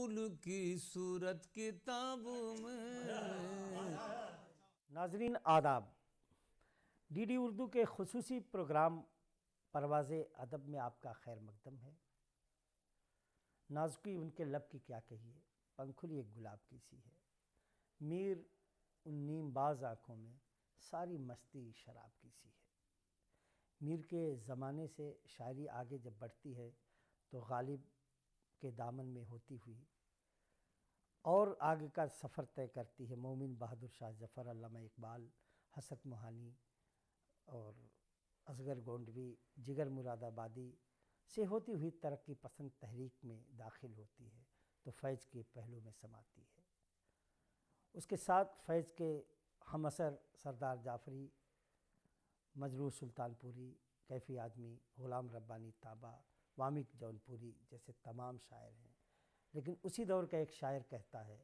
फूल की सूरत किताबों में। नाजरीन आदाब, डीडी उर्दू के खुसूसी प्रोग्राम परवाज़े अदब में आपका खैर मकदम है। नाजुकी उनके लब की क्या कहिए, पंखुली एक गुलाब की सी है। मीर उन नीमबाज आँखों में सारी मस्ती शराब की सी है। मीर के ज़माने से शायरी आगे जब बढ़ती है तो गालिब के दामन में होती हुई और आगे का सफ़र तय करती है मोमिन बहादुर शाह ज़फ़र, अल्लामा इकबाल, हसरत मोहानी और असगर गोंडवी, जिगर मुरादाबादी से होती हुई तरक्की पसंद तहरीक में दाखिल होती है तो फैज़ के पहलू में समाती है। उसके साथ फैज़ के हम असर सरदार जाफ़री, मजरूह सुल्तानपुरी, कैफ़ी आदमी, ग़ुलाम रब्बानी ताबा, वामिक जौनपुरी जैसे तमाम शायर हैं। लेकिन उसी दौर का एक शायर कहता है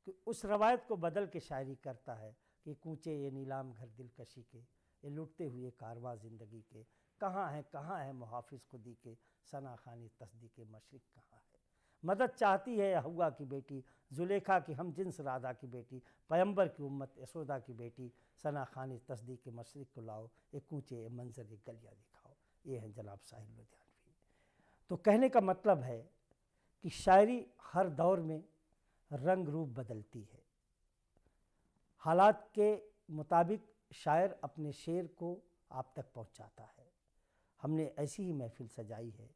कि उस रवायत को बदल के शायरी करता है कि कूचे ये नीलाम घर दिलकशी के, ये लुटते हुए कारवां ज़िंदगी के, कहाँ है मुहाफ़िज़ खुदी के, सना खानी तस्दीक़ मशरिक़ कहाँ है। मदद चाहती है हव्वा की बेटी, जुलेखा की हम जिन्स राधा की बेटी, पैगंबर की उम्मत यशोदा की बेटी, सना खानी तस्दीक़ मशरिक़ को लाओ, एक कूचे ये मंजर ये गलियाँ दिखाओ। ये हैं जनाब साहिल लुधियानवी। तो कहने का मतलब है कि शायरी हर दौर में रंग रूप बदलती है। हालात के मुताबिक शायर अपने शेर को आप तक पहुंचाता है। हमने ऐसी ही महफिल सजाई है।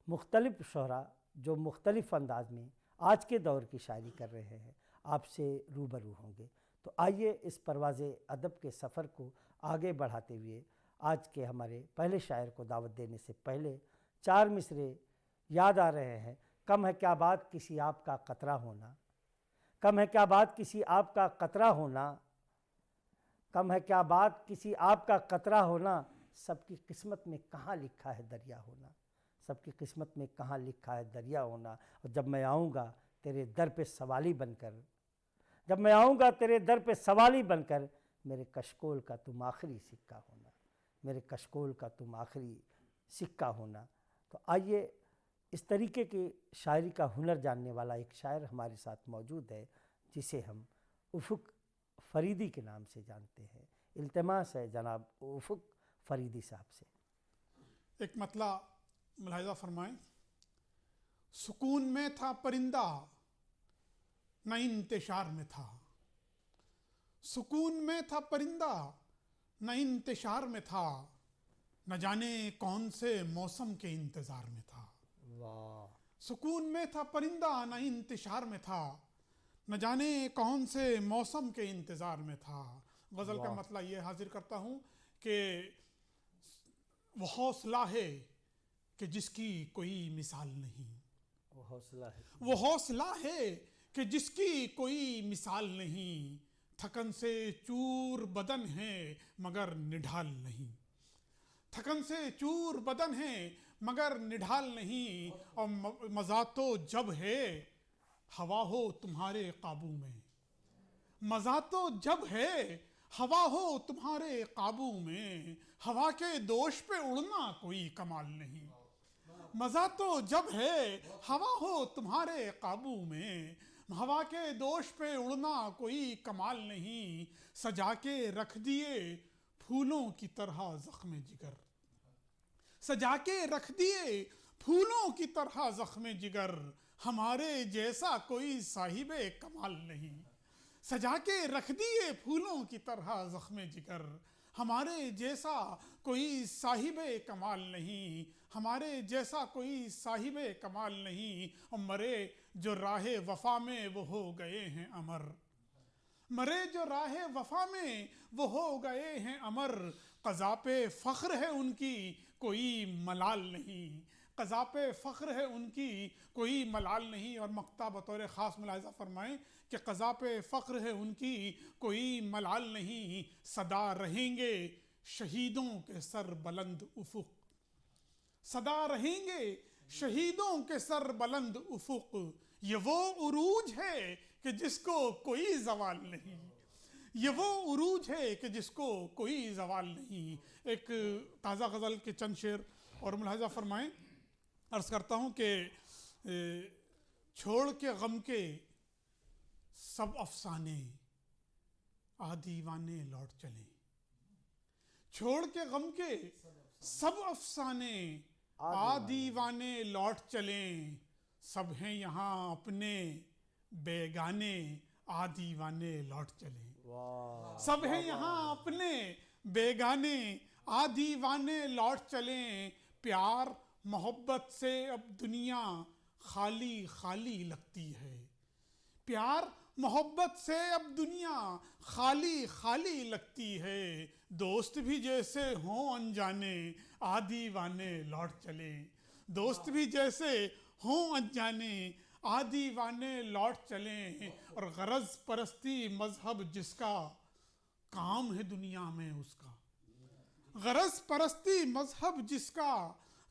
मुख्तलिफ शोहरा जो मुख्तलिफ अंदाज में आज के दौर की शायरी कर रहे हैं आपसे रूबरू होंगे। तो आइए इस परवाज़े अदब के सफ़र को आगे बढ़ाते हुए आज के हमारे पहले शायर को दावत देने से पहले 4 मिसरे याद आ रहे हैं। कम है क्या बात किसी आपका कतरा होना, कम है क्या बात किसी आपका कतरा होना, कम है क्या बात किसी आपका कतरा होना, सबकी किस्मत में कहाँ लिखा है दरिया होना, सबकी किस्मत में कहाँ लिखा है दरिया होना। और जब मैं आऊँगा तेरे दर पे सवाली बनकर, जब मैं आऊँगा तेरे दर पे सवाली बनकर, मेरे कशकोल का तुम आखिरी सिक्का होना, मेरे कशकोल का तुम आखिरी सिक्का होना। तो आइए इस तरीके की शायरी का हुनर जानने वाला एक शायर हमारे साथ मौजूद है जिसे हम उफ़ुक फ़रीदी के नाम से जानते हैं। इल्तिमास है जनाब उफ़ुक फ़रीदी साहब से। एक मतला मुलाहिज़ा फरमाएं। सुकून में था परिंदा न इंतशार में था, सुकून में था परिंदा न इंतशार में था, न जाने कौन से मौसम के इंतज़ार में था। वाह। सुकून में था परिंदा न इंतशार में था, न जाने कौन से मौसम के इंतज़ार में था। गज़ल का मतलब ये हाजिर करता हूँ कि वो हौसला है कि जिसकी कोई मिसाल नहीं, वो हौसला है, वो हौसला है कि जिसकी कोई मिसाल नहीं, थकन से चूर बदन है मगर निढाल नहीं, थकन से चूर बदन है मगर निढाल नहीं, और मज़ा तो जब है हवा हो तुम्हारे काबू में, मज़ा तो जब है हवा हो तुम्हारे काबू में, हवा के दोष पे उड़ना कोई कमाल नहीं, मज़ा तो जब है हवा हो तुम्हारे काबू में, हवा के दोष पे उड़ना कोई कमाल नहीं, सजा के रख दिए फूलों की तरह ज़ख्म जिगर, सजा के रख दिए फूलों की तरह ज़ख्म जिगर, हमारे जैसा कोई साहिबे कमाल नहीं, सजा के रख दिए फूलों की तरह ज़ख्म जिगर, हमारे जैसा कोई साहिबे कमाल नहीं, हमारे जैसा कोई साहिबे कमाल नहीं, और मरे जो राहे वफा में वो हो गए हैं अमर, मरे जो राहे वफा में वो हो गए हैं अमर, क़ज़ा पे फ़ख्र है उनकी कोई मलाल नहीं, क़ज़ा पे फ़ख्र है उनकी कोई मलाल नहीं। और मक्ता बतौर ख़ास मुलाहिज़ा फरमाएँ कि क़ज़ा पे फ़ख्र है उनकी कोई मलाल नहीं, सदा रहेंगे शहीदों के सर बुलंद उफ़ुक़, सदा रहेंगे शहीदों के सर बुलंद उफ़ुक़, ये वो उरूज है कि जिसको कोई ज़वाल नहीं, ये वो उरूज है कि जिसको कोई ज़वाल नहीं। एक ताज़ा गज़ल के चंद शेर और मुलाहिज़ा फरमाएँ। अर्ज़ करता हूँ कि छोड़ के गम के सब अफसाने आ दीवाने लौट चले। छोड़ के गम के सब अफसाने आ दीवाने लौट चले। सब हैं यहाँ अपने बेगाने आ दीवाने लौट चले। वाह, सब हैं यहाँ अपने बेगाने आ दीवाने लौट चले। प्यार मोहब्बत से अब दुनिया खाली खाली लगती है। प्यार मोहब्बत से अब दुनिया खाली खाली लगती है। दोस्त भी जैसे हों अनजाने आ दीवाने लौट चले। दोस्त भी जैसे हों अनजाने आ दीवाने लौट चले। और गरज परस्ती मजहब जिसका काम है दुनिया में उसका। गरज परस्ती मजहब जिसका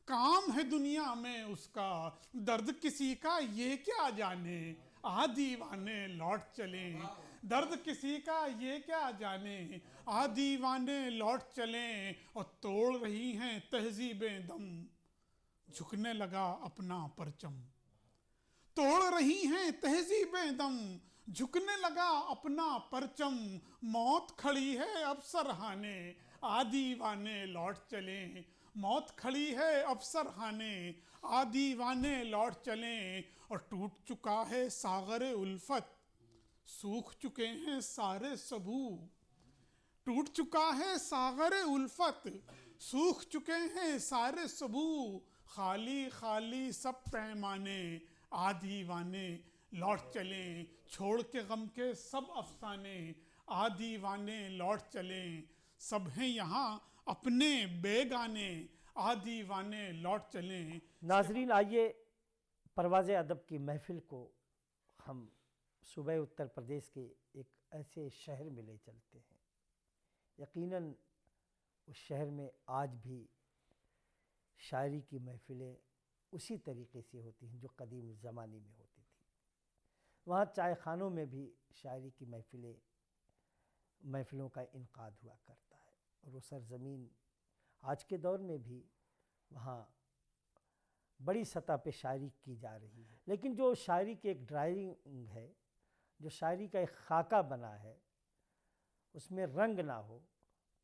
काम है दुनिया में उसका। दर्द किसी का ये क्या जाने आ दीवाने लौट चले। दर्द किसी का ये क्या जाने आ दीवाने लौट चले। और तोड़ रही हैं तहजीबें दम झुकने लगा अपना परचम। तोड़ रही हैं तहजीबें दम झुकने लगा अपना परचम। मौत खड़ी है अब सरहाने आ दीवाने लौट चले। मौत खड़ी है अब सरहाने आ दीवाने लौट चले। और टूट चुका है सागर उल्फत सूख चुके हैं सारे सबू। टूट चुका है सागर उल्फत सूख चुके हैं सारे सबू। खाली खाली सब पैमाने आ दीवाने लौट चले। छोड़ के गम के सब अफसाने आ दीवाने लौट चले। सब हैं यहाँ अपने बेगाने आ दीवाने लौट चले। नाजरीन, आइए परवाज़ अदब की महफिल को हम सूबे उत्तर प्रदेश के एक ऐसे शहर में ले चलते हैं। यकीनन उस शहर में आज भी शायरी की महफिलें उसी तरीके से होती हैं जो कदीम ज़माने में होती थी। वहाँ चाय खानों में भी शायरी की महफिलों का इनकाद हुआ करता है। और वो सरज़मीन आज के दौर में भी वहाँ बड़ी सतह पे शायरी की जा रही है। लेकिन जो शायरी की एक ड्राइंग है, जो शायरी का एक खाका बना है, उसमें रंग ना हो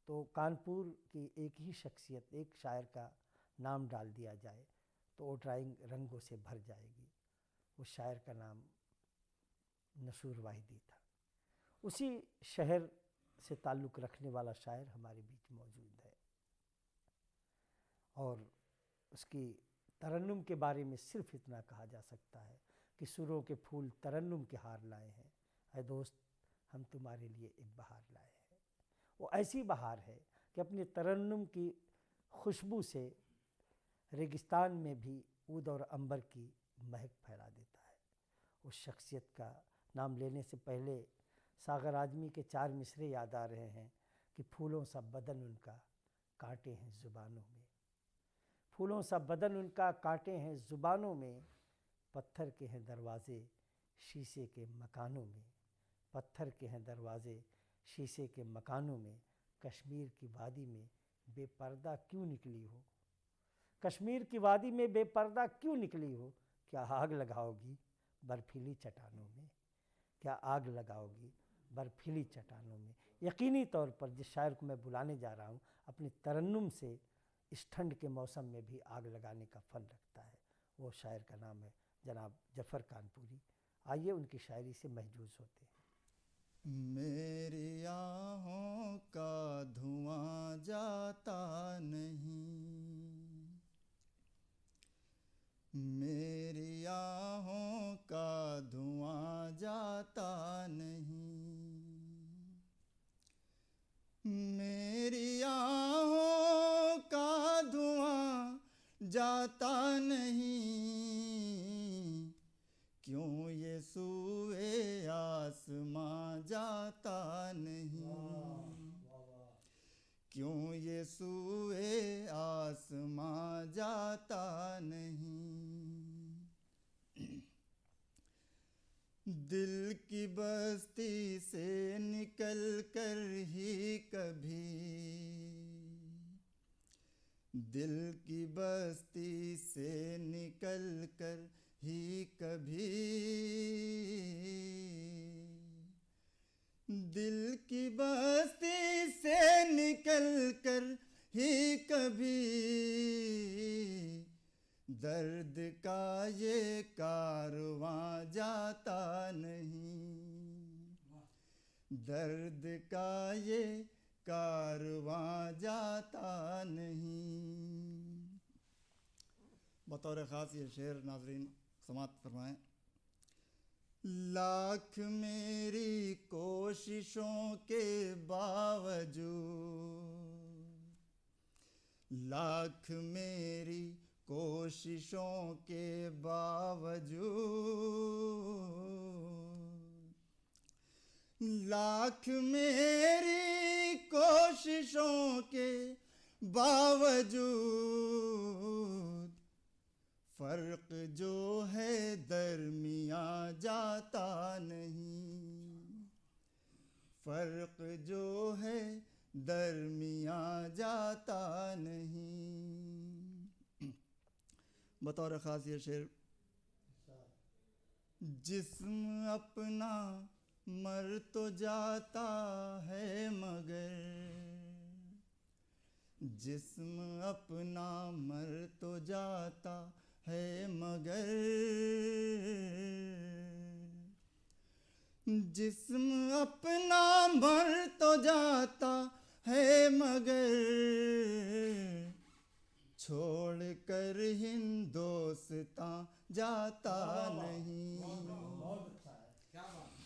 तो कानपुर की एक ही शख्सियत, एक शायर का नाम डाल दिया जाए तो वो ड्राइंग रंगों से भर जाएगी। उस शायर का नाम नसूर वाहिदी था। उसी शहर से ताल्लुक़ रखने वाला शायर हमारे बीच मौजूद है। और उसकी तरन्नुम के बारे में सिर्फ इतना कहा जा सकता है कि सुरों के फूल तरन्नुम के हार लाए हैं। ऐ दोस्त, हम तुम्हारे लिए एक बहार लाए हैं। वो ऐसी बहार है कि अपनी तरन्नुम की खुशबू से रेगिस्तान में भी ऊद और अंबर की महक फैला देता है। उस शख्सियत का नाम लेने से पहले सागर आजमी के 4 मिसरे याद आ रहे हैं कि फूलों सा बदन उनका कांटे हैं ज़ुबानों में। फूलों सा बदन उनका कांटे हैं ज़ुबानों में। पत्थर के हैं दरवाज़े शीशे के मकानों में। पत्थर के हैं दरवाज़े शीशे के मकानों में। कश्मीर की वादी में बेपर्दा क्यों निकली हो। कश्मीर की वादी में बेपर्दा क्यों निकली हो। क्या आग लगाओगी बर्फीली चट्टानों में। क्या आग लगाओगी बर्फीली चट्टानों में। यकीनी तौर पर जिस शायर को मैं बुलाने जा रहा हूँ अपनी तरन्नुम से इस ठंड के मौसम में भी आग लगाने का फ़न रखता है। वो शायर का नाम है जनाब जफ़र कानपुरी। आइए उनकी शायरी से महजूज़ होते हैं। मेरी आहों का धुआं जाता नहीं। मेरी आहों का धुआं जाता नहीं। मेरी आहों का धुआं जाता नहीं। क्यों ये सूए आसमां जाता नहीं। क्यों ये सूए आसमां जाता नहीं। दिल की बस्ती से निकल कर ही कभी। दिल की बस्ती से निकल कर ही कभी, दिल की बस्ती से निकल कर ही कभी, दर्द का ये कारवां जाता नहीं, दर्द का ये कारवां जाता नहीं। बतौर ख़ास ये शेर नाज़रीन समाप्त फरमाएं। लाख मेरी कोशिशों के बावजूद, लाख मेरी कोशिशों के बावजूद, लाख मेरी कोशिशों के बावजूद, फर्क जो है दरमियाँ जाता नहीं, फर्क जो है दरमियाँ जाता नहीं। बतौर ख़ास ये शेर। जिस्म अपना मर तो जाता है मगर, जिस्म अपना मर तो जाता है मगर, जिस्म अपना मर तो जाता है मगर, छोड़ कर हिंदोस्तां जाता नहीं,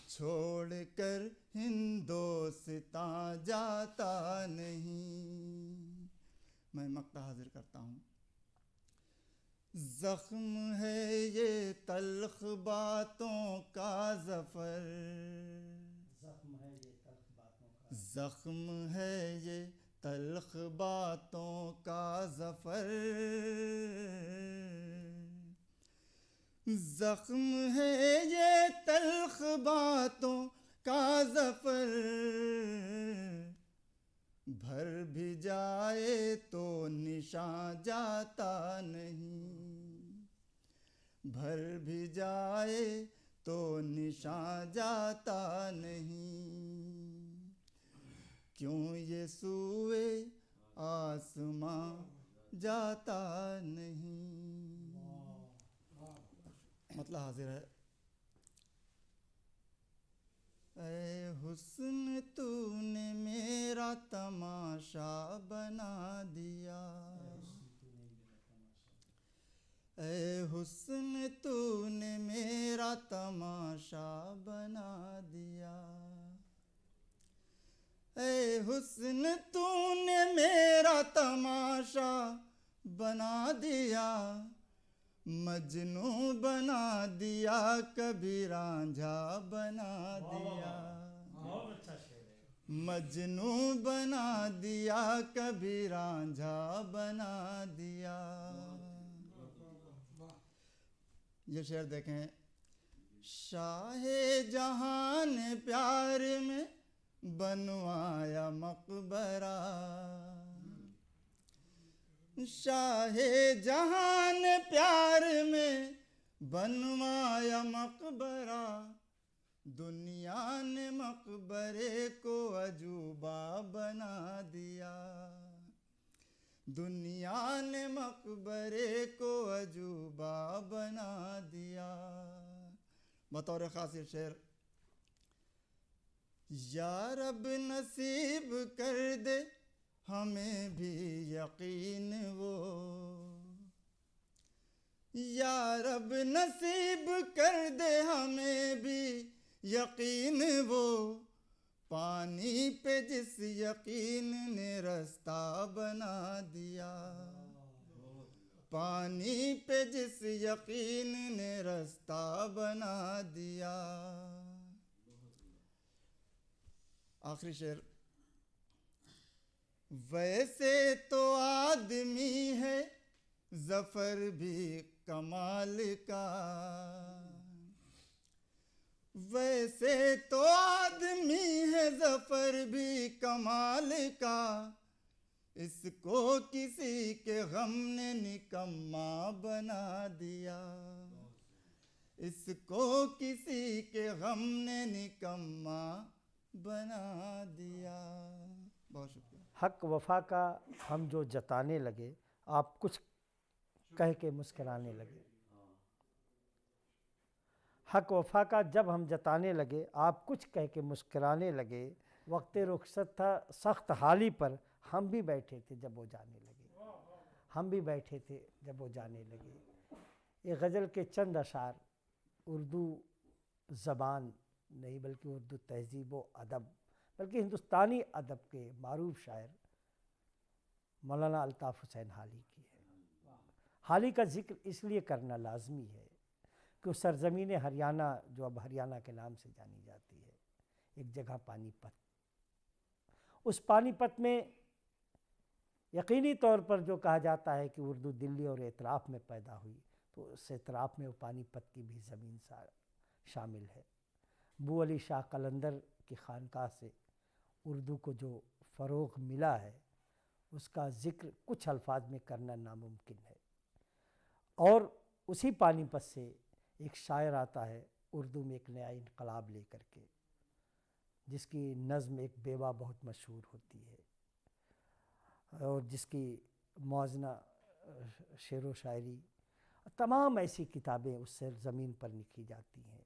छोड़ कर हिंदोस्तां जाता नहीं। मैं मक्ता हाजिर करता हूँ। ज़ख्म है ये तल्ख बातों का ज़फ़र, ज़ख्म है ये तल्ख बातों का ज़फ़र, ज़ख्म है ये तल्ख बातों का ज़फ़र, भर भी जाए तो निशान जाता नहीं, भर भी जाए तो निशान जाता नहीं। क्यों ये सूए आसमां जाता नहीं। मतलब हाजिर है। ऐ हुस्न तूने मेरा तमाशा बना दिया, ऐ हुस्न तूने मेरा तमाशा बना दिया, ऐ हुस्न तूने मेरा तमाशा बना दिया, मजनू बना दिया कभी रांझा बना दिया, मजनू बना दिया कभी रांझा बना दिया। ये शेर देखें। शाहे जहां ने प्यार में बनवाया मकबरा, शाहे जहां ने प्यार में बनवाया मकबरा, दुनिया ने मकबरे को अजूबा बना दिया, दुनिया ने मकबरे को अजूबा बना दिया। बतौर ख़ास ये शेर। या रब नसीब कर दे हमें भी यकीन वो, या रब नसीब कर दे हमें भी यकीन वो, पानी पे जिस यकीन ने रास्ता बना दिया, पानी पे जिस यकीन ने रास्ता बना दिया। आखिरी शेर। वैसे तो आदमी है ज़फ़र भी कमाल का, वैसे तो आदमी है ज़फ़र भी कमाल का, इसको किसी के गम ने निकम्मा बना दिया, इसको किसी के गम ने निकम्मा बना दिया। बहुत शुक्रिया। हक वफा का हम जो जताने लगे, आप कुछ कह के मुस्कराने लगे। हक वफा का जब हम जताने लगे, आप कुछ कह के मुस्कराने लगे। वक्त रुखसत था सख्त हाली पर, हम भी बैठे थे जब वो जाने लगे। हम भी बैठे थे जब वो जाने लगे। ये गज़ल के चंद अशार उर्दू ज़बान नहीं बल्कि उर्दू तहज़ीब व अदब बल्कि हिंदुस्तानी अदब के मारूफ शायर मौलाना अल्ताफ़ हुसैन हाली की है। हाली का ज़िक्र इसलिए करना लाजमी है कि उस सरज़मीन हरियाणा जो अब हरियाणा के नाम से जानी जाती है, एक जगह पानीपत, उस पानीपत में यकीनी तौर पर जो कहा जाता है कि उर्दू दिल्ली और एतराफ़ में पैदा हुई, तो उस एतराफ़ में वो पानीपत की भी ज़मीन शामिल है। बू अली शाह कलंदर की खानकाह से उर्दू को जो फ़रोग़ मिला है, उसका ज़िक्र कुछ अल्फाज में करना नामुमकिन है। और उसी पानीपत से एक शायर आता है उर्दू में एक नया इनकलाब लेकर के, जिसकी नज़्म एक बेवा बहुत मशहूर होती है और जिसकी मौज़ना शेर व शायरी तमाम ऐसी किताबें उससे ज़मीन पर लिखी जाती हैं।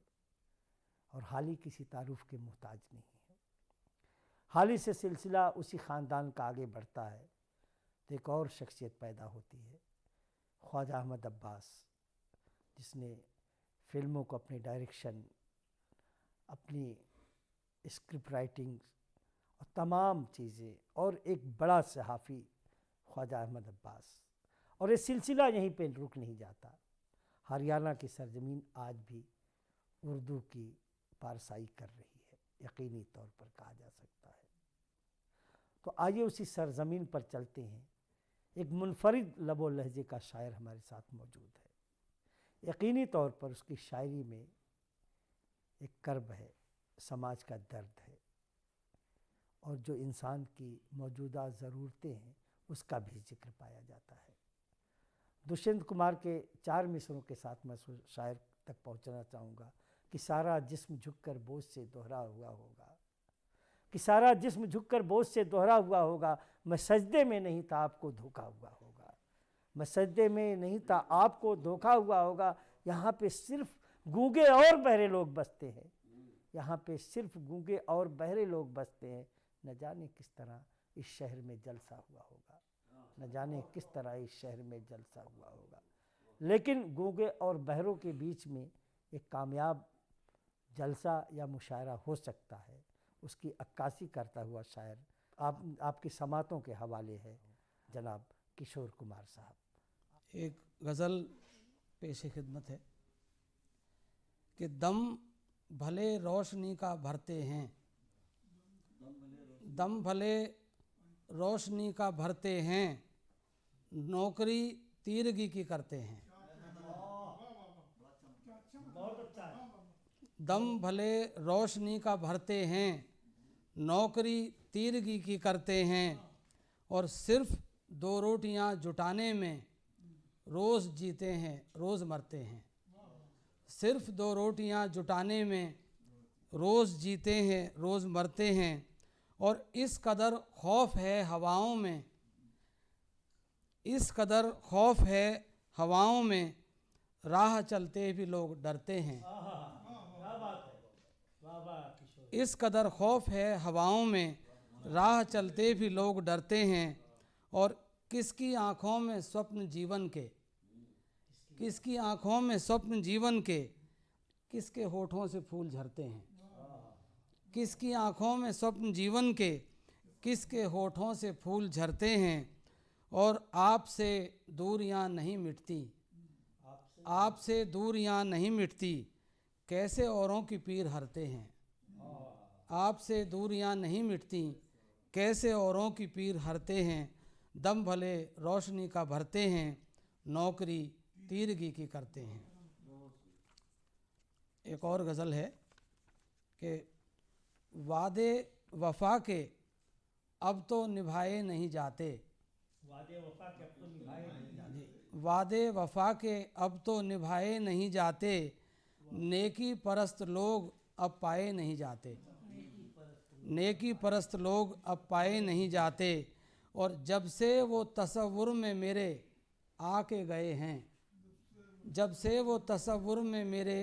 और हाली किसी तारुफ के मोहताज नहीं है। हाली से सिलसिला उसी ख़ानदान का आगे बढ़ता है तो एक और शख्सियत पैदा होती है, ख्वाजा अहमद अब्बास, जिसने फ़िल्मों को अपनी डायरेक्शन, अपनी स्क्रिप्ट राइटिंग और तमाम चीज़ें, और एक बड़ा सहाफ़ी ख्वाजा अहमद अब्बास। और ये सिलसिला यहीं पे रुक नहीं जाता। हरियाणा की सरजमीन आज भी उर्दू की पारसाई कर रही है, यकीनी तौर पर कहा जा सकता है। तो आइए उसी सरजमीन पर चलते हैं। एक मुनफरिद लबो लहजे का शायर हमारे साथ मौजूद है। यकीनी तौर पर उसकी शायरी में एक कर्ब है, समाज का दर्द है, और जो इंसान की मौजूदा ज़रूरतें हैं उसका भी जिक्र पाया जाता है। दुष्यंत कुमार के 4 मिसरों के साथ मैं शायर तक पहुंचना चाहूँगा कि सारा जिस्म झुककर बोझ से दोहरा हुआ होगा, कि सारा जिस्म झुककर बोझ से दोहरा हुआ होगा। मैं सजदे में नहीं था, आपको धोखा हुआ होगा। मैं सजदे में नहीं था, आपको धोखा हुआ होगा। यहाँ पे सिर्फ गूंगे और बहरे लोग बसते हैं। यहाँ पे सिर्फ गूंगे और बहरे लोग बसते हैं। न जाने किस तरह इस शहर में जलसा हुआ होगा, न जाने किस तरह इस शहर में जलसा हुआ होगा। लेकिन गूंगे और बहरों के बीच में एक कामयाब जलसा या मुशायरा हो सकता है। उसकी अक्कासी करता हुआ शायर आपकी समातों के हवाले है जनाब किशोर कुमार साहब। एक गज़ल पेश खिदमत है कि दम भले रोशनी का भरते हैं, दम भले रोशनी का भरते हैं, नौकरी तीरगी की करते हैं। दम भले रोशनी का भरते हैं, नौकरी तीरगी की करते हैं, और सिर्फ 2 रोटियां जुटाने में रोज़ जीते हैं रोज़ मरते हैं। सिर्फ 2 रोटियां जुटाने में रोज़ जीते हैं रोज़ मरते हैं। और इस कदर खौफ है हवाओं में, इस कदर खौफ है हवाओं में, राह चलते भी लोग डरते हैं। इस कदर खौफ है हवाओं में, राह चलते भी लोग डरते हैं। और किसकी आँखों में स्वप्न जीवन के, किसकी आँखों में स्वप्न जीवन के, किसके होठों से फूल झरते हैं। किसकी आँखों में स्वप्न जीवन के, किसके होठों से फूल झरते हैं। और आपसे दूरियां नहीं मिटती, आपसे दूरियां नहीं मिटती, कैसे औरों की पीर हरते हैं। आपसे दूरियां नहीं मिटती, कैसे औरों की पीर हरते हैं। दम भले रोशनी का भरते हैं, नौकरी तीरगी की करते हैं। एक और गज़ल है कि वादे वफा के अब तो निभाए नहीं जाते, वादे वफा के अब तो निभाए नहीं जाते, वादे वफा के अब तो निभाए नहीं जाते, नेकी परस्त लोग अब पाए नहीं जाते, नेकी परस्त लोग अब पाए नहीं जाते। और जब से वो तसव्वुर में मेरे आके गए हैं, जब से वो तसव्वुर में मेरे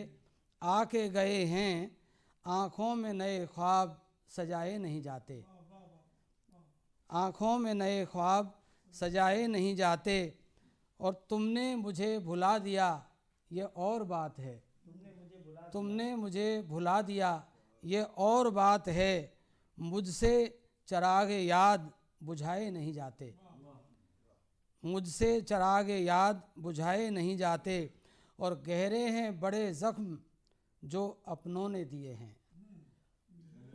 आके गए हैं, आँखों में नए ख्वाब सजाए नहीं जाते, आँखों में नए ख्वाब सजाए नहीं जाते। और तुमने मुझे भुला दिया ये और बात है, तुमने मुझे भुला दिया ये और बात है। मुझसे चराग याद बुझाए नहीं जाते, मुझसे चराग याद बुझाए नहीं जाते। और गहरे हैं बड़े ज़ख्म जो अपनों ने दिए हैं,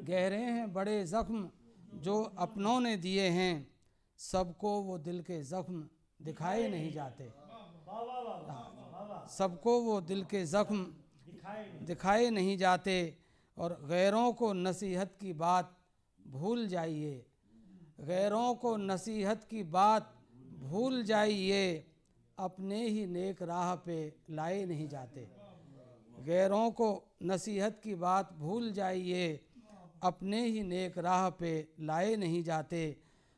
गहरे हैं बड़े ज़ख्म जो अपनों ने दिए हैं। सबको वो दिल के ज़ख्म दिखाए नहीं जाते, सबको वो दिल के ज़ख्म दिखाए नहीं जाते। और गैरों को नसीहत की बात भूल जाइए, गैरों को नसीहत की बात भूल जाइए, अपने ही नेक राह पे लाए नहीं जाते। गैरों को नसीहत की बात भूल जाइए, अपने ही नेक राह पे लाए नहीं जाते।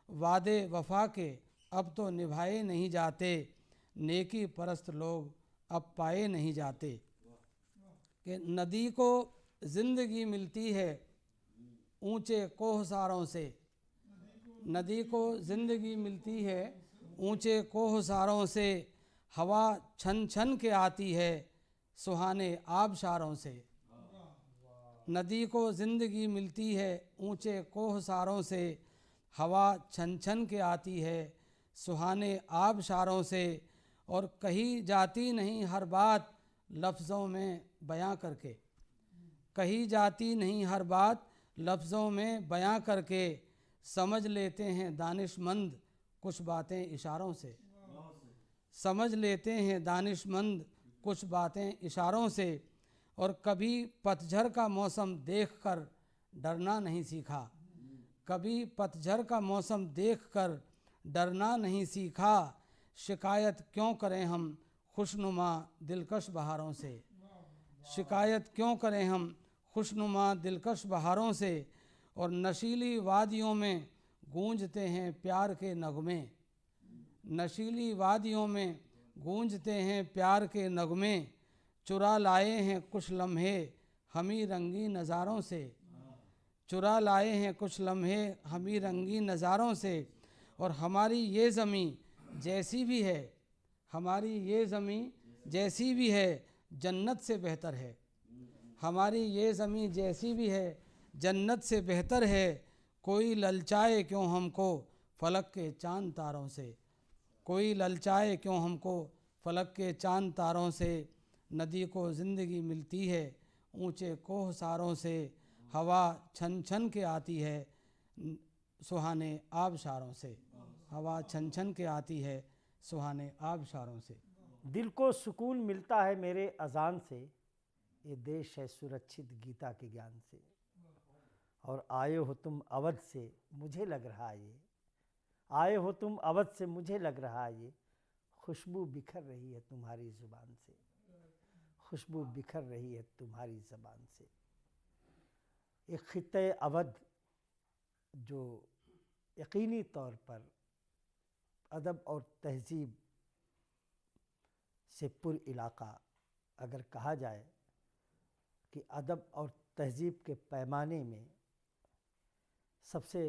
वादे वफा के अब तो निभाए नहीं जाते, नेकी परस्त लोग अब पाए नहीं जाते। कि नदी को ज़िंदगी मिलती है ऊंचे कोहसारों से, नदी को ज़िंदगी मिलती है ऊंचे कोहसारों से। हवा छन छन के आती है सुहाने आबशारों से, नदी को ज़िंदगी मिलती है ऊंचे कोहसारों से। हवा छन छन के आती है सुहाने आबशारों से। और कही जाती नहीं हर बात लफ्ज़ों में बयां करके, कही जाती नहीं हर बात लफ्ज़ों में बयां करके। समझ लेते हैं दानिशमंद कुछ बातें इशारों से, समझ लेते हैं दानिशमंद कुछ बातें इशारों से। और कभी पतझड़ का मौसम देखकर डरना नहीं सीखा, कभी पतझड़ का मौसम देखकर डरना नहीं सीखा। शिकायत क्यों करें हम खुशनुमा दिलकश बहारों से, शिकायत क्यों करें हम खुशनुमा दिलकश बहारों से। और नशीली वादियों में गूंजते हैं प्यार के नगमे, नशीली वादियों में गूंजते हैं प्यार के नगमे। चुरा लाए हैं कुछ लम्हे हमी रंगी नज़ारों से, चुरा लाए हैं कुछ लम्हे हमी रंगी नज़ारों से। और हमारी ये ज़मीं जैसी भी है, हमारी ये ज़मीं जैसी भी है जन्नत से बेहतर है, हमारी ये ज़मीं जैसी भी है जन्नत से बेहतर है। कोई ललचाए क्यों हमको फलक के चांद तारों से, कोई ललचाए क्यों हमको फलक के चांद तारों से। नदी को ज़िंदगी मिलती है ऊंचे कोहसारों से। हवा छन छन के आती है सुहाने आबशारों से, हवा छन छन के आती है सुहाने आबशारों से। दिल को सुकून मिलता है मेरे अजान से, ये देश है सुरक्षित गीता के ज्ञान से। और आए हो तुम अवध से मुझे लग रहा ये, आए हो तुम अवध से मुझे लग रहा ये। खुशबू बिखर रही है तुम्हारी ज़ुबान से, खुशबू बिखर रही है तुम्हारी ज़बान से। एक खित्ते अवध जो यकीनी तौर पर अदब और तहज़ीब से पुर इलाका, अगर कहा जाए कि अदब और तहज़ीब के पैमाने में सबसे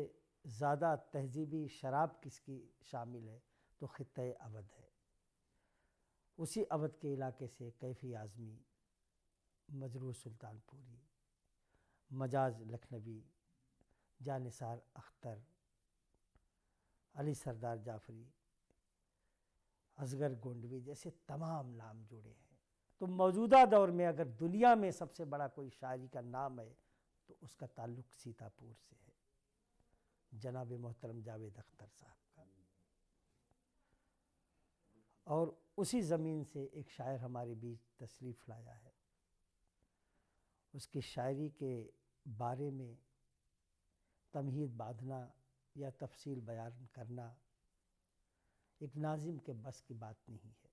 ज़्यादा तहज़ीबी शराब किसकी शामिल है तो खित्ते अवध है। उसी अवध के इलाके से कैफ़ी आज़मी, मजरूह सुल्तानपुरी, मजाज लखनवी, जानिसार अख्तर, अली सरदार जाफरी, असगर गोंडवी जैसे तमाम नाम जुड़े हैं। तो मौजूदा दौर में अगर दुनिया में सबसे बड़ा कोई शायरी का नाम है तो उसका ताल्लुक़ सीतापुर से है, जनाब मोहतरम जावेद अख्तर साहब का। और उसी ज़मीन से एक शायर हमारे बीच तशरीफ़ लाया है। उसकी शायरी के बारे में तमहीद बांधना या तफसील बयान करना एक नाज़िम के बस की बात नहीं है,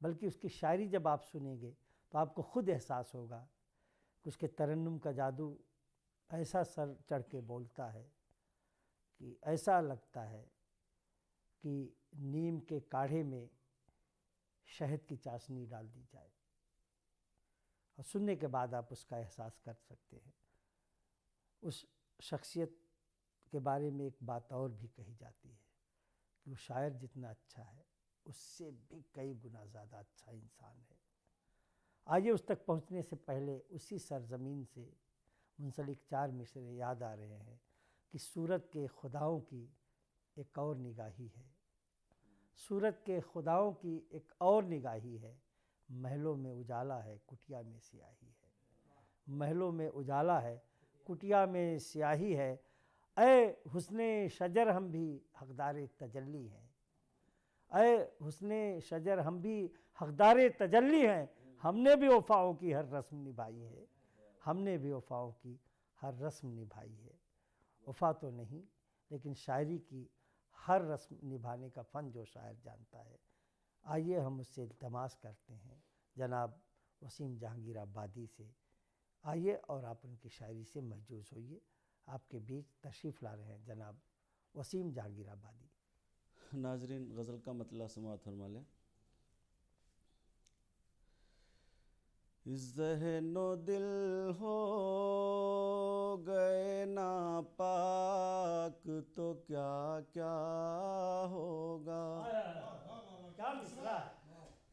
बल्कि उसकी शायरी जब आप सुनेंगे तो आपको खुद एहसास होगा कि उसके तरन्नुम का जादू ऐसा सर चढ़ के बोलता है कि ऐसा लगता है कि नीम के काढ़े में शहद की चाशनी डाल दी जाए। और सुनने के बाद आप उसका एहसास कर सकते हैं। उस शख्सियत के बारे में एक बात और भी कही जाती है कि वो शायर जितना अच्छा है उससे भी कई गुना ज़्यादा अच्छा इंसान है। आइए उस तक पहुंचने से पहले उसी सरजमीन से मुंसलिक 4 मिसरे याद आ रहे हैं कि सूरत के खुदाओं की एक और निगाही है। सूरत के खुदाओं की एक और निगाही है। महलों में उजाला है, कुटिया में स्याही है। महलों में उजाला है, कुटिया में स्याही है। ऐ हुस्ने शजर हम भी हकदार तजल्ली हैं। ऐ हुस्ने शजर हम भी हकदार तजल्ली हैं। हमने भी वफ़ाओं की हर रस्म निभाई है। हमने भी वफ़ाओं की हर रस्म निभाई है। वफ़ा तो नहीं, लेकिन शायरी की हर रस्म निभाने का फ़न जो शायर जानता है। आइए हम उससे इल्तमास करते हैं जनाब वसीम जहांगीर आबादी से। आइए और आप उनकी शायरी से महजूज़ होइए। आपके बीच तशरीफ़ ला रहे हैं जनाब वसीम जहांगीर आबादी। नाजरीन, गज़ल का मतलब समाअत फरमा लें। ज़हनो दिल हो गए नापाक तो क्या क्या होगा।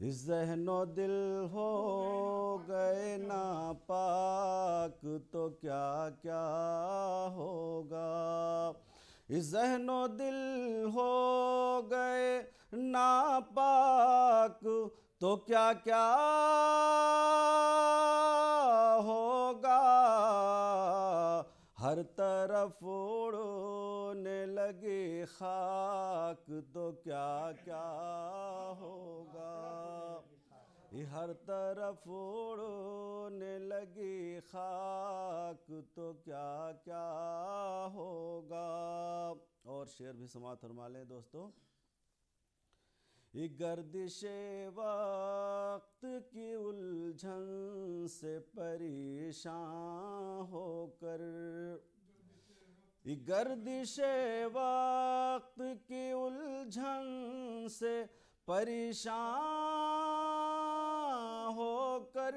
ज़हनो दिल हो गए नापाक तो क्या क्या होगा। ज़हनो दिल हो गए नापाक तो क्या क्या होगा। हर तरफ उड़ने लगे खाक तो क्या क्या होगा। हर तरफ उड़ने लगी खाक तो क्या क्या होगा। और शेर भी समाअत फरमा लें दोस्तों। गर्दिशे वक्त की उलझन से परेशान होकर। गर्दिशे वक्त की उलझन से परेशान होकर।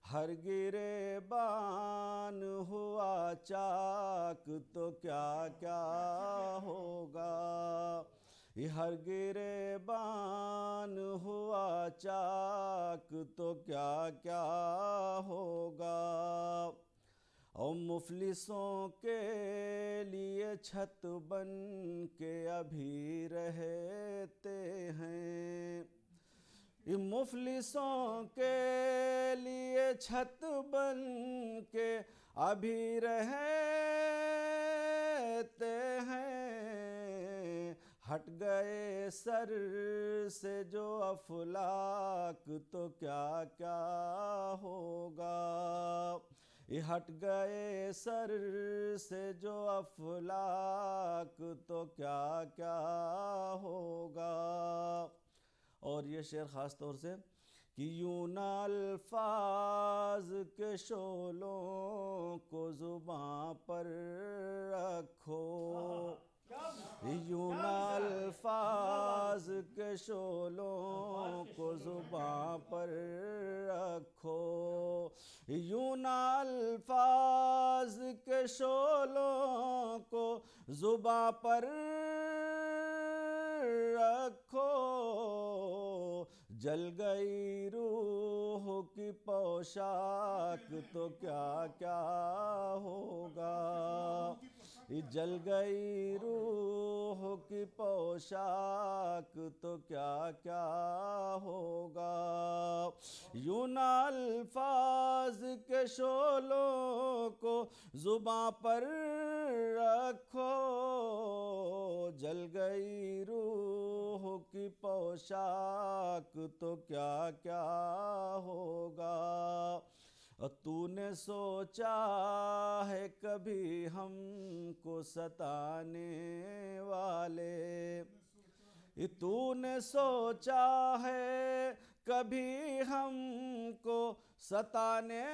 हर गिरेबान हुआ चाक तो क्या क्या होगा। हर गिरेबान हुआ चाक तो क्या क्या होगा। और मुफलिसों के लिए छत बन के अभी रहते हैं। मुफलिसों के लिए छत बन के अभी रहते हैं। हट गए सर से जो अफलाक तो क्या क्या होगा। हट गए सर से जो अफलाक तो क्या क्या होगा। और ये शेर ख़ास तौर से कि यूं ना अल्फाज के शोलों को ज़ुबां पर रखो। यूं ना अल्फाज के शोलों को ज़ुबां पर रखो। यूं ना अल्फाज के शोलों को ज़ुबां पर रखो। जल गई रूह की पोशाक तो क्या क्या होगा। जल गई रूह की पोशाक तो क्या क्या होगा। यूं ना अल्फाज के शोलों को ज़ुबां पर रखो। जल गई रूह की पोशाक तो क्या क्या होगा। तूने सोचा है कभी हमको सताने वाले। तूने सोचा है कभी हमको सताने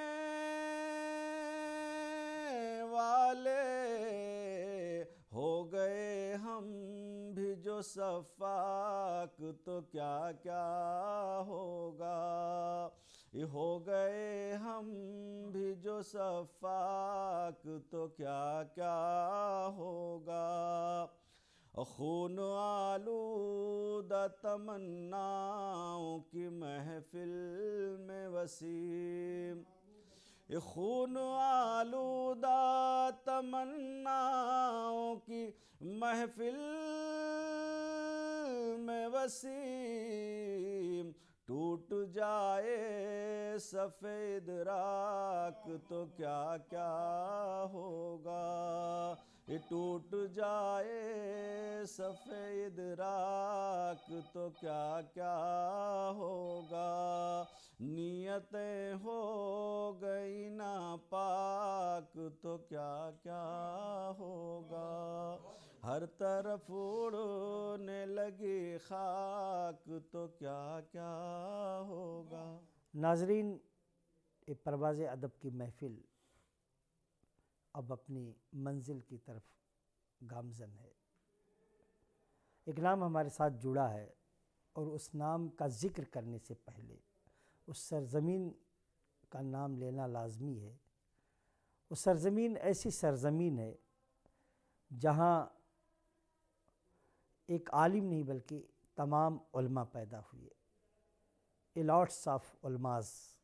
वाले, हो गए हम भी जो सफाक तो क्या क्या होगा। ये हो गए हम भी जो सफाक तो क्या क्या होगा। खून आलूदा तमन्नाओं की महफिल में वसीम, ये खून आलूदा तमन्नाओं की महफिल में वसीम, टूट जाए सफ़ेद राख तो क्या क्या होगा। ये टूट जाए सफ़ेद राख तो क्या क्या होगा। नियतें हो गई नापाक तो क्या क्या होगा। हर तरफ उड़ने लगी खाक तो क्या क्या होगा। नाजरीन, ये परवाज़ अदब की महफ़िल अब अपनी मंजिल की तरफ गामज़न है। एक नाम हमारे साथ जुड़ा है और उस नाम का ज़िक्र करने से पहले उस सरज़मीन का नाम लेना लाज़मी है। वो सरज़मीन ऐसी सरज़मीन है जहाँ एक आलिम नहीं बल्कि तमाम उलमा पैदा हुए। ए लॉट्स ऑफ उलमाज़।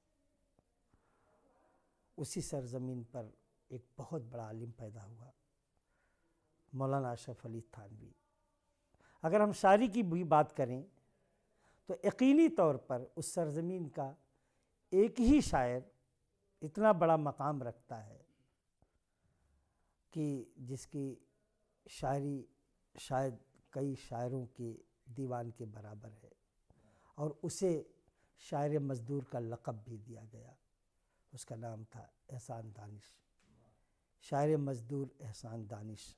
उसी सरज़मीन पर एक बहुत बड़ा आलिम पैदा हुआ, मौलाना अशरफ अली थानवी। अगर हम शायरी की भी बात करें तो यकीनी तौर पर उस सरज़मीन का एक ही शायर इतना बड़ा मकाम रखता है कि जिसकी शायरी शायद कई शायरों के दीवान के बराबर है, और उसे शायर मज़दूर का लक़ब भी दिया गया। उसका नाम था एहसान दानिश, शायर मज़दूर एहसान दानिश।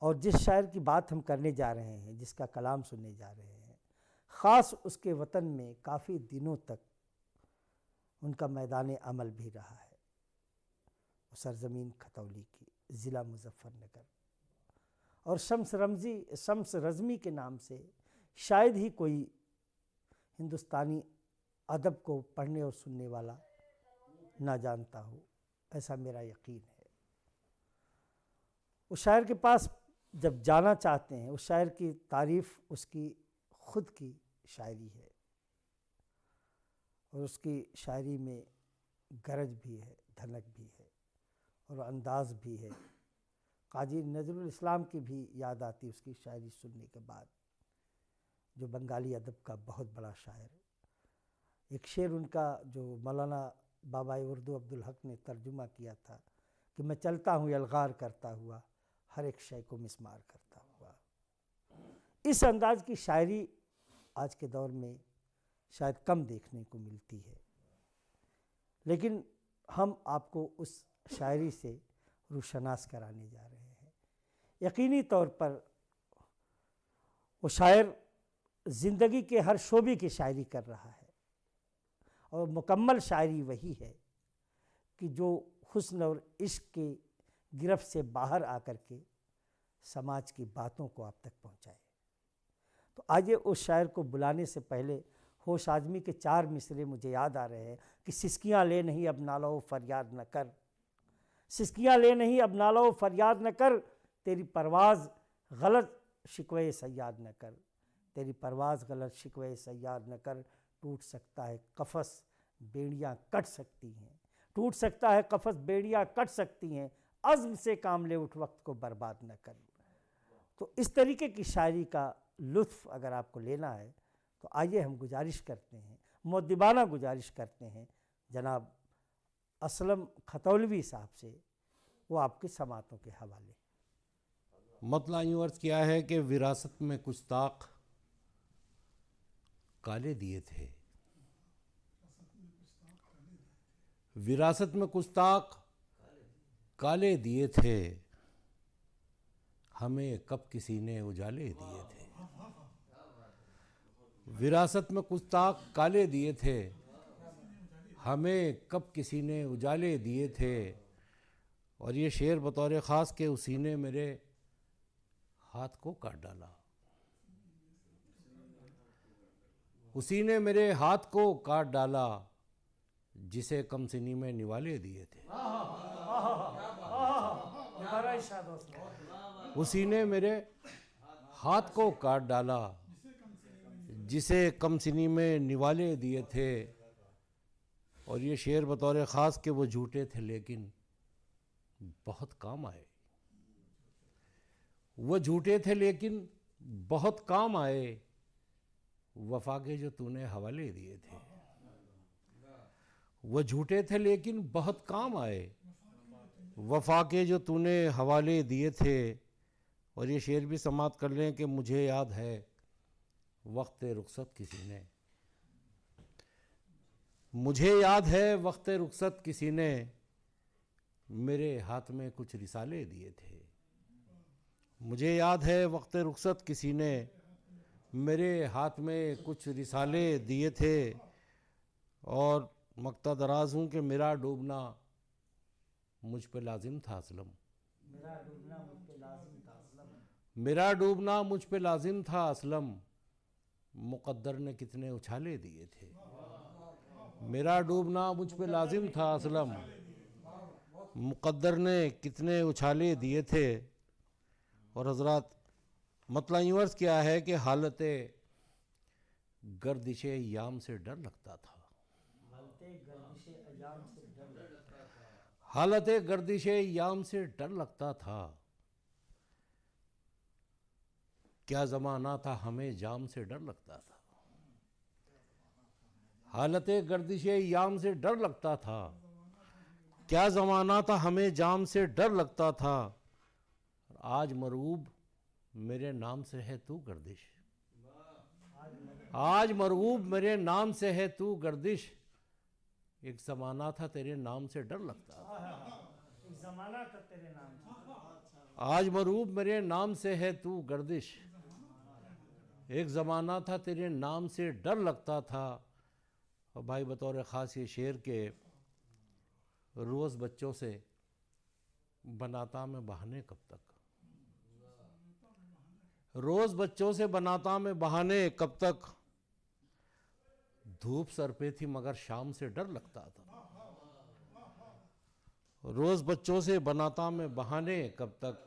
और जिस शायर की बात हम करने जा रहे हैं, जिसका कलाम सुनने जा रहे हैं, ख़ास उसके वतन में काफ़ी दिनों तक उनका मैदान अमल भी रहा है। सरज़मीन खतौली की, ज़िला मुज़फ़्फ़रनगर, और शम्स रज़मी के नाम से शायद ही कोई हिंदुस्तानी अदब को पढ़ने और सुनने वाला ना जानता हो, ऐसा मेरा यकीन है। उस शायर के पास जब जाना चाहते हैं, उस शायर की तारीफ़ उसकी ख़ुद की शायरी है, और उसकी शायरी में गरज भी है, धनक भी है और अंदाज़ भी है। काजी नज़रुल इस्लाम की भी याद आती उसकी शायरी सुनने के बाद, जो बंगाली अदब का बहुत बड़ा शायर। एक शेर उनका जो मौलाना बाबा उर्दू अब्दुल हक ने तर्जुमा किया था कि मैं चलता हूँ यलगार करता हुआ, हर एक शय को मिसमार करता हुआ। इस अंदाज की शायरी आज के दौर में शायद कम देखने को मिलती है, लेकिन हम आपको उस शायरी से रूशनास कराने जा रहे हैं। यकीनी तौर पर वो शायर ज़िंदगी के हर शोबे की शायरी कर रहा है, और मुकम्मल शायरी वही है कि जो हुस्न और इश्क के गिरफ्त से बाहर आकर के समाज की बातों को आप तक पहुँचाए। तो आइए उस शायर को बुलाने से पहले होश आजमी के 4 मिसरे मुझे याद आ रहे हैं कि सिसकियाँ ले नहीं अब नालो फरियाद न कर, सिसकियाँ ले नहीं अब नालो फरियाद न कर, तेरी परवाज़ गलत शिकवे सयाद न कर, तेरी परवाज़ गलत शिकवे सयाद न कर। टूट सकता है कफस बेड़ियाँ कट सकती हैं, टूट सकता है कफस बेड़ियाँ कट सकती हैं, अज़्म से काम ले उठ वक्त को बर्बाद न कर। तो इस तरीके की शायरी का लुत्फ़ अगर आपको लेना है तो आइए हम गुजारिश करते हैं, मुअद्दिबाना गुजारिश करते हैं जनाब असलम खतौलवी साहब से, वो आपकी समातों के हवाले। मतला यूँ अर्ज़ किया है कि विरासत में कुछ ताक़ काले दिए थे, विरासत में कुछ ताक़ काले दिए थे, हमें कब किसी ने उजाले दिए थे। विरासत में कुछ ताक काले दिए थे, हमें कब किसी ने उजाले दिए थे। और ये शेर बतौर ख़ास के उसी ने मेरे हाथ को काट डाला, उसी ने मेरे हाथ को काट डाला, जिसे कम सिनी में निवाले दिए थे। उसी ने मेरे हाथ को काट डाला, जिसे कम सिनी में निवाले दिए थे। और ये शेर बतौर ख़ास के वो झूठे थे लेकिन बहुत काम आए। वो झूठे थे लेकिन बहुत काम आए, वफा के जो तूने हवाले दिए थे। वो झूठे थे लेकिन बहुत काम आए, वफा के जो तूने हवाले दिए थे। और ये शेर भी समाप्त कर लें कि मुझे याद है वक्त रुखसत किसी ने, मुझे याद है वक्त रुखसत किसी ने, मेरे हाथ में कुछ रिसाले दिए थे। मुझे याद है वक्त रुखसत किसी ने, मेरे हाथ में कुछ रिसाले दिए थे। और मक्ता दराज हूँ कि मेरा डूबना मुझ पे लाजिम था असलम, मेरा डूबना मुझ पे लाजिम था असलम, मुक़द्दर ने कितने उछाले दिए थे। मेरा डूबना मुझ पे लाजिम था असलम, मुक़द्दर ने कितने उछाले दिए थे। और हज़रात मतलब यूँ अर्ज़ किया है कि हालत गर्दिश याम से डर लगता था, हालत गर्दिश याम से डर लगता था। क्या ज़माना था हमें जाम से डर लगता था, हालत गर्दिश याम से डर लगता था। क्या ज़माना था हमें जाम से डर लगता था। आज मरगूब मेरे नाम से है तू गर्दिश, आज मरगूब मेरे नाम से है तू गर्दिश, एक ज़माना था तेरे नाम से डर लगता था। आज मरगूब मेरे नाम से है तू गर्दिश, एक ज़माना था तेरे नाम से डर लगता था। और भाई बतौर ख़ास ये शेर के रोज़ बच्चों से बनाता मैं बहाने कब तक, रोज़ बच्चों से बनाता मैं बहाने कब तक, धूप सर पे थी मगर शाम से डर लगता था। रोज़ बच्चों से बनाता मैं बहाने कब तक,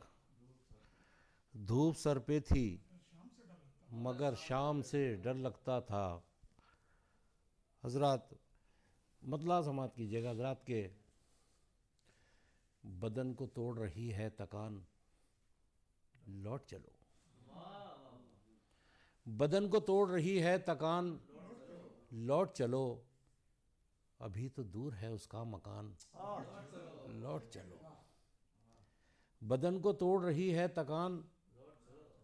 धूप सर पे थी मगर शाम से डर लगता था। हजरात मतला समात कीजिएगा, हजरात के बदन को तोड़ रही है तकान, लौट चलो, बदन को तोड़ रही है तकान, लौट चलो, अभी तो दूर है उसका मकान, लौट चलो। बदन को तोड़ रही है तकान,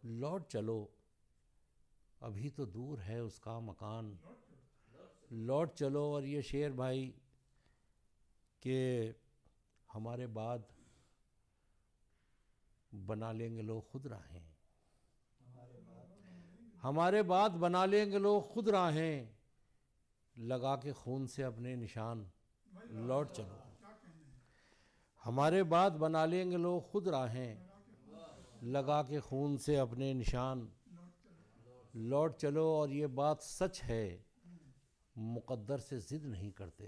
लौट चलो, अभी तो दूर है उसका मकान, लौट चलो। और ये शेर भाई कि हमारे बाद बना लेंगे लोग खुद राहें, हमारे बाद बना लेंगे लोग खुद राहें, लगा के खून से अपने निशान, लौट चलो। हमारे बाद बना लेंगे लोग खुद राहें, लगा के खून से अपने निशान, लौट चलो। और ये बात सच है मुक़द्दर से ज़िद नहीं करते,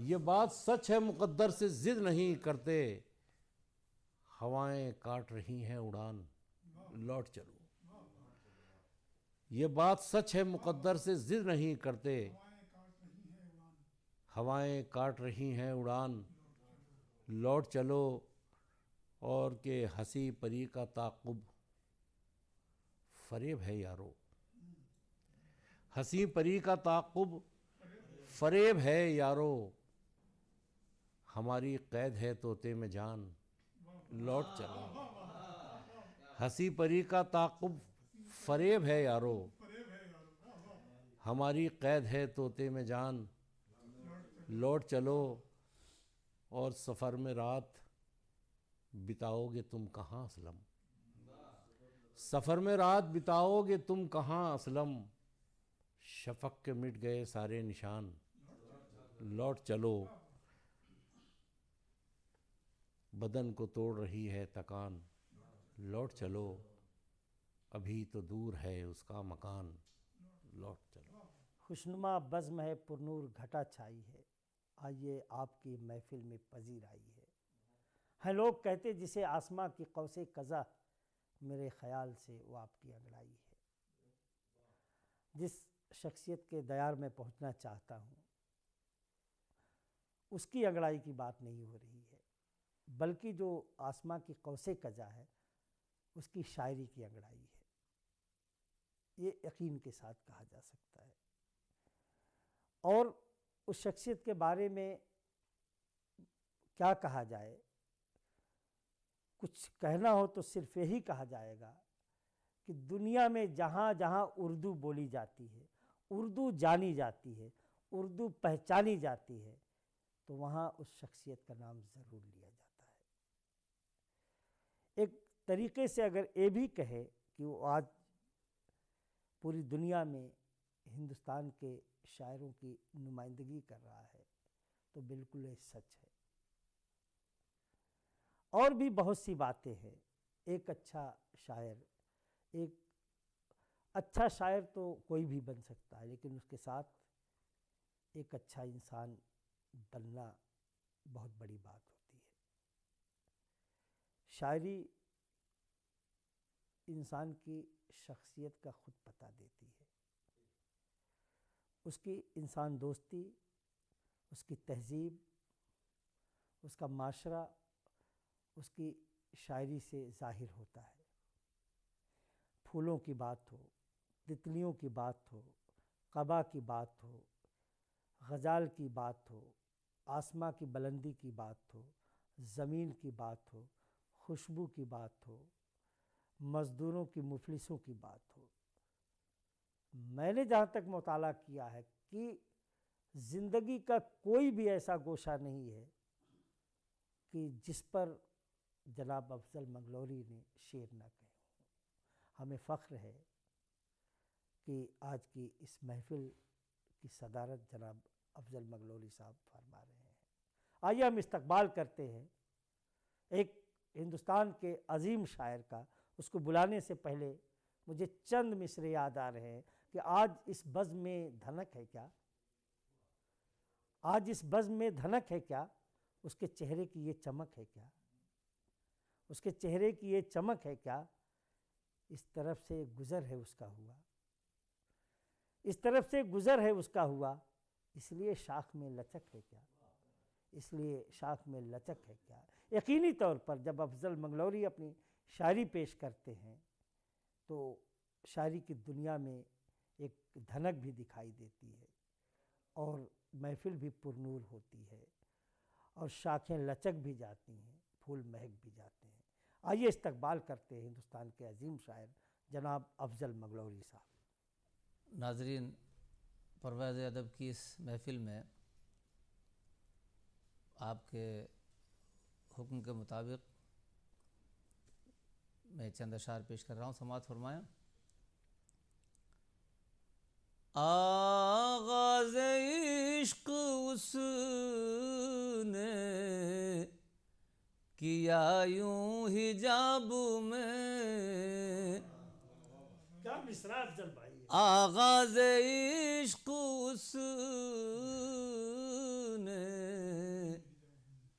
ये बात सच है मुक़द्दर से ज़िद नहीं करते, हवाएं काट रही हैं उड़ान, लौट चलो। ये बात सच है मुक़द्दर से ज़िद नहीं करते, हवाएं काट रही हैं उड़ान, लौट चलो। और के हंसी परी का ताक़ुब फ़रेब है यारो, हंसी परी का ताक़ुब फ़रेब है यारो, हमारी क़ैद है तोते में जान, लौट चलो। हंसी परी का ताक़ुब फ़रेब है यारो, हमारी क़ैद है तोते में जान, लौट चलो। और सफ़र में रात बिताओगे तुम कहाँ असलम, सफ़र में रात बिताओगे तुम कहाँ असलम, शफक के मिट गए सारे निशान, लौट चलो। बदन को तोड़ रही है थकान, लौट चलो, अभी तो दूर है उसका मकान, लौट चलो। खुशनुमा बज़्म है पुरनूर घटा छाई है, आइए आपकी महफिल में पजीर आई है लोग कहते जिसे आसमां की कौसे कज़ा, मेरे ख़याल से वो आपकी अंगड़ाई है। जिस शख्सियत के दयार में पहुंचना चाहता हूँ उसकी अंगड़ाई की बात नहीं हो रही है, बल्कि जो आसमां की कौसे कज़ा है उसकी शायरी की अंगड़ाई है। ये यकीन के साथ कहा जा सकता है। और उस शख्सियत के बारे में क्या कहा जाए, कुछ कहना हो तो सिर्फ यही कहा जाएगा कि दुनिया में जहाँ जहाँ उर्दू बोली जाती है, उर्दू जानी जाती है, उर्दू पहचानी जाती है, तो वहाँ उस शख्सियत का नाम ज़रूर लिया जाता है। एक तरीक़े से अगर ये भी कहे कि वो आज पूरी दुनिया में हिंदुस्तान के शायरों की नुमाइंदगी कर रहा है, तो बिल्कुल ये सच है। और भी बहुत सी बातें हैं। एक अच्छा शायर तो कोई भी बन सकता है, लेकिन उसके साथ एक अच्छा इंसान बनना बहुत बड़ी बात होती है। शायरी इंसान की शख्सियत का खुद पता देती है, उसकी इंसान दोस्ती, उसकी तहज़ीब, उसका माशरा उसकी शायरी से ज़ाहिर होता है। फूलों की बात हो, तितलियों की बात हो, क़बा की बात हो, ग़ज़ाल की बात हो, आसमां की बुलंदी की बात हो, ज़मीन की बात हो, खुशबू की बात हो, मज़दूरों की मुफलिसों की बात हो, मैंने जहाँ तक मुताला किया है कि ज़िंदगी का कोई भी ऐसा गोशा नहीं है कि जिस पर जनाब अफज़ल मंगलौरी ने शेर न कहे हों। हमें फ़ख्र है कि आज की इस महफ़िल की सदारत जनाब अफज़ल मंगलौरी साहब फरमा रहे हैं। आइए हम इस्तकबाल करते हैं एक हिंदुस्तान के अजीम शायर का। उसको बुलाने से पहले मुझे चंद मिसरे याद आ रहे हैं कि आज इस बज़्म में धनक है क्या, आज इस बज़्म में धनक है क्या, उसके चेहरे की ये चमक है क्या, उसके चेहरे की ये चमक है क्या, इस तरफ से गुज़र है उसका हुआ, इस तरफ से गुज़र है उसका हुआ, इसलिए शाख में लचक है क्या, इसलिए शाख में लचक है क्या। यकीनी तौर पर जब अफज़ल मंगलौरी अपनी शायरी पेश करते हैं तो शायरी की दुनिया में एक धनक भी दिखाई देती है और महफिल भी पुरनूर होती है और शाखें लचक भी जाती हैं, फूल महक भी जाते हैं। आइए इस्तकबाल करते हैं हिंदुस्तान के अजीम शायर जनाब अफज़ल मंगलौरी साहब। नाज़रीन, परवाज़ अदब की इस महफ़िल में आपके हुक्म के मुताबिक मैं चंद अशार पेश कर रहा हूँ, समाअत फरमाएं। आगाज़ इश्क उसने किया यूं हिजाब में, क्या मिसरा अफज़ल भाई। आगाज़ इश्क उसने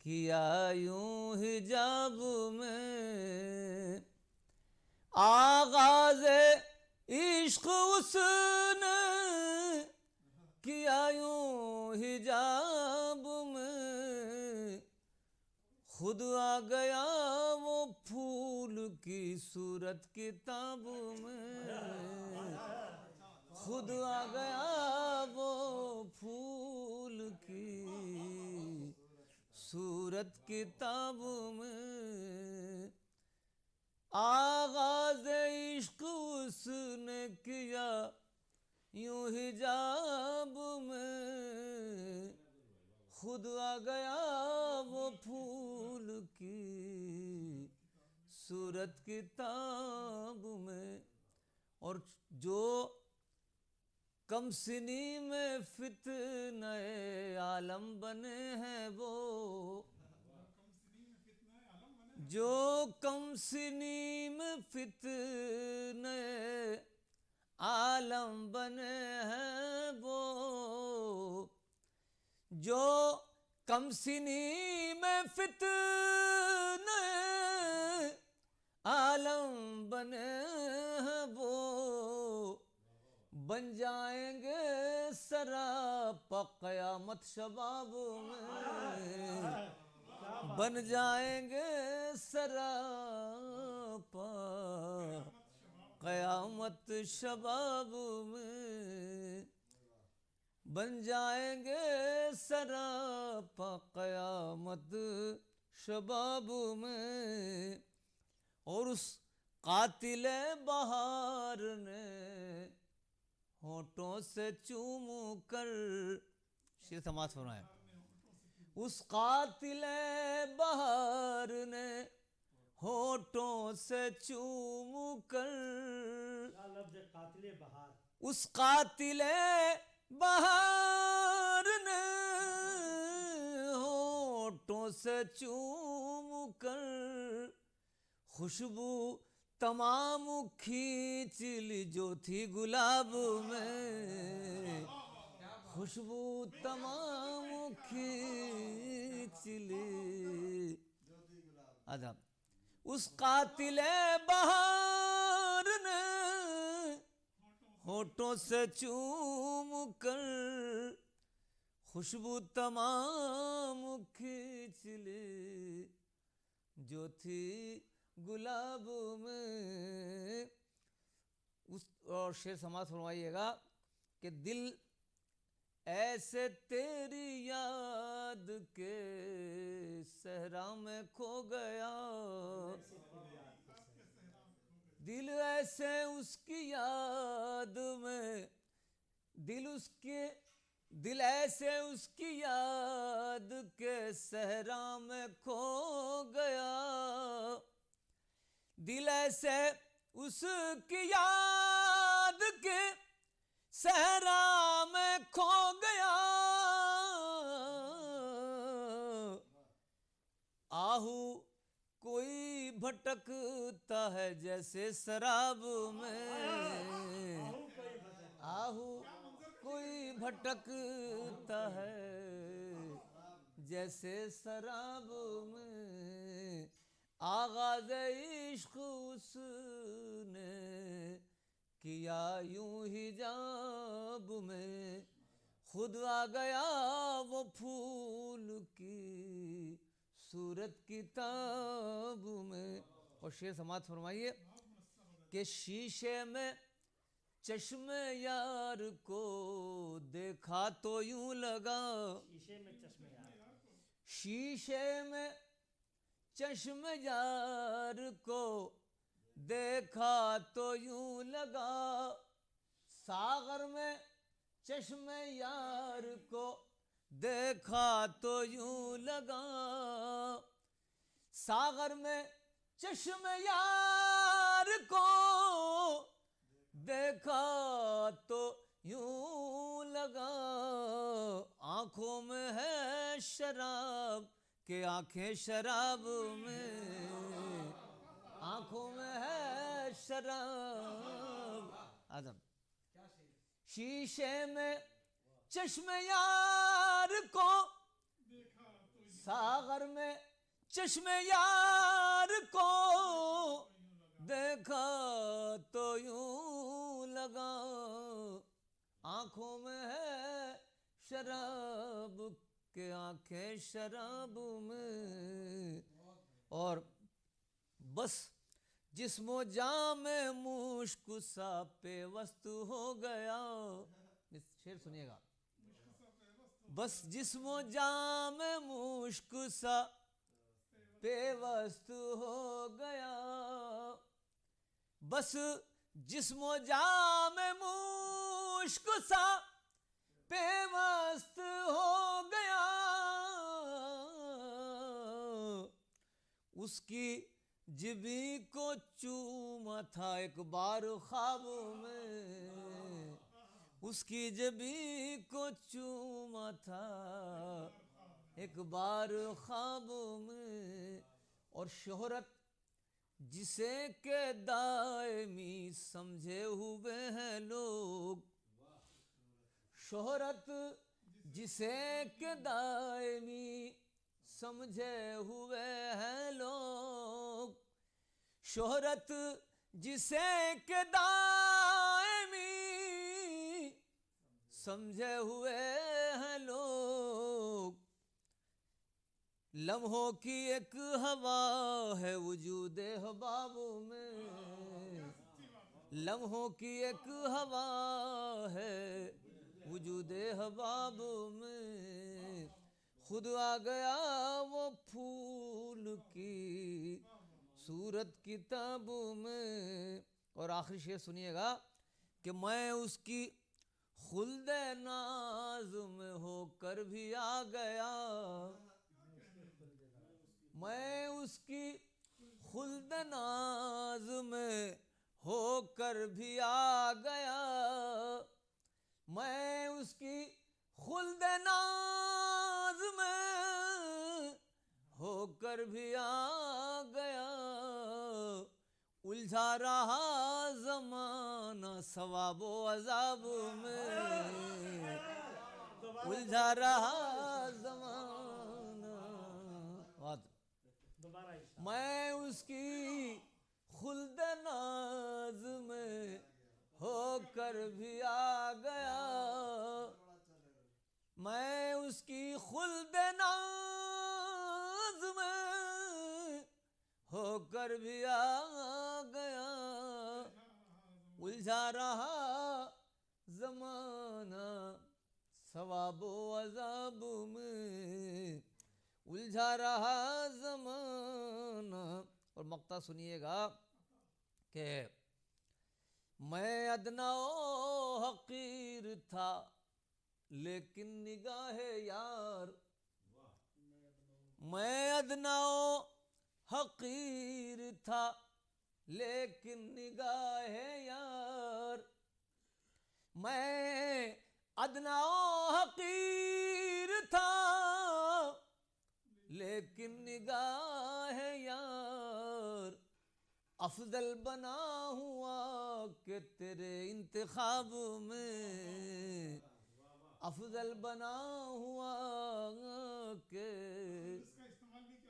किया यूं हिजाब में, आगाज़ इश्क उसने किया यूं हिजाब में, खुद आ गया वो फूल की सूरत किताब में, खुद आ गया वो फूल की सूरत किताब में, आगाज़ इश्क उसने किया यूं हिजाब में, खुद आ गया वो फूल की सूरत किताब में। और जो कम सिनी में फितने आलम बने हैं वो, जो कम सिनी में फितने आलम बने हैं वो, जो कम सिनी में फितने आलम बने हैं वो, बन जाएंगे सरापा क़यामत शबाब में, बन जाएंगे सरापा क़यामत शबाब में, बन जाएंगे सरापा क़यामत शबाब में। और उस कातिल बहार ने होठों से चूम कर, शेर समाज फरमाया, उस कातिल बहार ने होठों से चूम कर, उस कातिल बहार ने होठों से चूम कर, खुशबू तमाम खींच ली जो थी गुलाब में, खुशबू तमाम खींच ली। आधा उस कातिल बहार ने होठों से चूम कर, खुशबू तमाम खींच ली जो थी गुलाब में। उस और शेर समाज फरमाइएगा कि दिल ऐसे तेरी याद के सहरा में खो गया, दिल ऐसे उसकी याद में, दिल ऐसे उसकी याद के सहरा में खो गया, दिल ऐसे उसकी याद के सहरा में खो गया, आहू कोई भटकता है जैसे शराब में, आहू कोई भटकता है जैसे शराब में, आगाज़ इश्क उसने किया यूं हिजाब में, खुद आ गया वो फूल की सूरत किताब में। और शेर समाज फरमाइए कि शीशे में चश्मे यार को देखा तो यूं लगा, शीशे में चश्मे यार को देखा तो यूं लगा, सागर में चश्मे यार को देखा तो यूं लगा, सागर में चश्मे यार को देखा तो यूं लगा, आंखों में है शराब के आंखें शराब में, आंखों में है शराब। आदम शीशे में चश्मे यार को, सागर में चश्मे यार को देखा तो यूं लगा, आंखों में है शराब के आंखें शराब में। और बस जिस्मो जामे मुश्क सा पेवस्त हो गया, शेर सुनिएगा, बस जिस्मो जामे मुश्क सा पेवस्त हो गया, बस जिस्मो जामे मुश्क सा पेवस्त हो गया, उसकी जिबी को चूमा था एक बार ख्वाबों में, उसकी जबी को चूमा था एक बार ख्वाबों में। और शोहरत जिसे के दायमी समझे हुए हैं लोग, शोहरत जिसे के दायमी समझे हुए हैं लोग, शोहरत जिसे के दायमी समझे हुए हैं लोग, लम्हों की एक हवा है वजूदे हबाबों में, लम्हों की एक हवा है वजूदे हबाबों में। खुद आ गया वो फूल की सूरत किताबों में। और आखिरी शेर सुनिएगा कि मैं उसकी खुल्दे नाज में होकर भी आ गया, मैं उसकी खुल्द नाज में होकर भी आ गया, मैं उसकी खुल्द नाज में होकर भी आ गया। उलझा रहा ज़माना सवाबो अज़ाब में, उलझा रहा ज़माना। मैं उसकी खुल्द नाज में होकर भी आ गया, मैं उसकी खुल्द नाज में होकर भी आ गया। उलझा रहा ज़माना सवाबो अज़ाब में, उलझा रहा ज़माना। और मक्ता सुनिएगा कि मैं अदनाओ हकीर था लेकिन निगाहे यार, मैं अदनाओ हकीर था लेकिन निगाहे यार, मैं अदनाओ हकीर था लेकिन निगाह यार। अफजल बना हुआ कि तेरे इंतखाब में, अफजल बना हुआ कि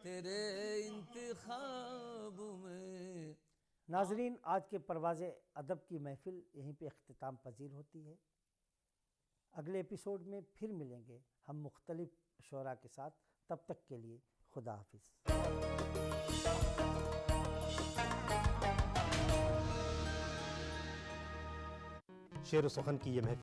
तेरे इंतखाब में। नाजरीन, आज के परवाज़ अदब की महफ़िल यहीं पे अख्तिताम पजीर होती है। अगले एपिसोड में फिर मिलेंगे हम मुख्तलिफ शोरा के साथ। तब तक के लिए खुदा हाफिज़। शेर व सुखन की ये महफिल